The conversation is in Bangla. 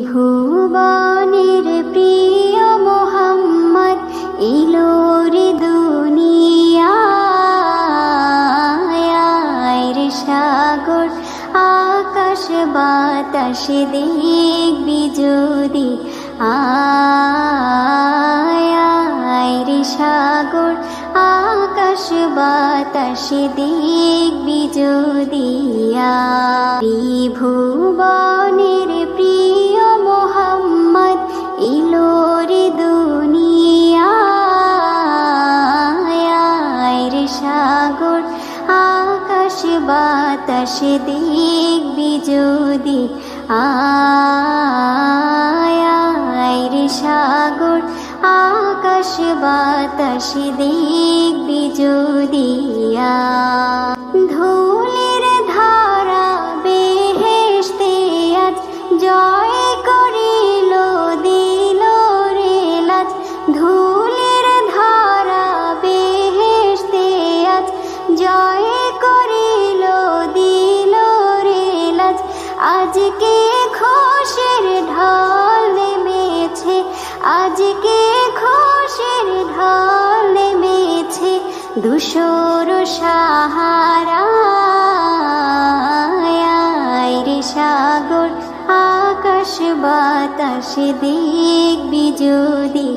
ভুবনের প্রিয় মোহাম্মদ এলো রে দুনিয়ায় রে সাগর আকাশ বাতাস দেখবি যদি আয় রে সাগর আকাশ বাতাস দেখবি যদি ভুবনের প্রিয় মোহাম্মদ এলো রে দুনিয়ায় রে সাগর আকাশ বাতাস দেখবি যদি আয় রে সাগর আকাশ বাতাস দেখবি যদি ধুলির ধারা বেহেশতে আজ জয় করিল দিল রে লাজ ধুলির ধারা বেহেশতে আজ জয় করিল দিল রে লাজ আজকে খুশির ঢল নেমেছে আজকে খুশির ঢল নেমেছে ধূসর সাহারায় রে সাগর আকাশ বাতাস দেখবি যদি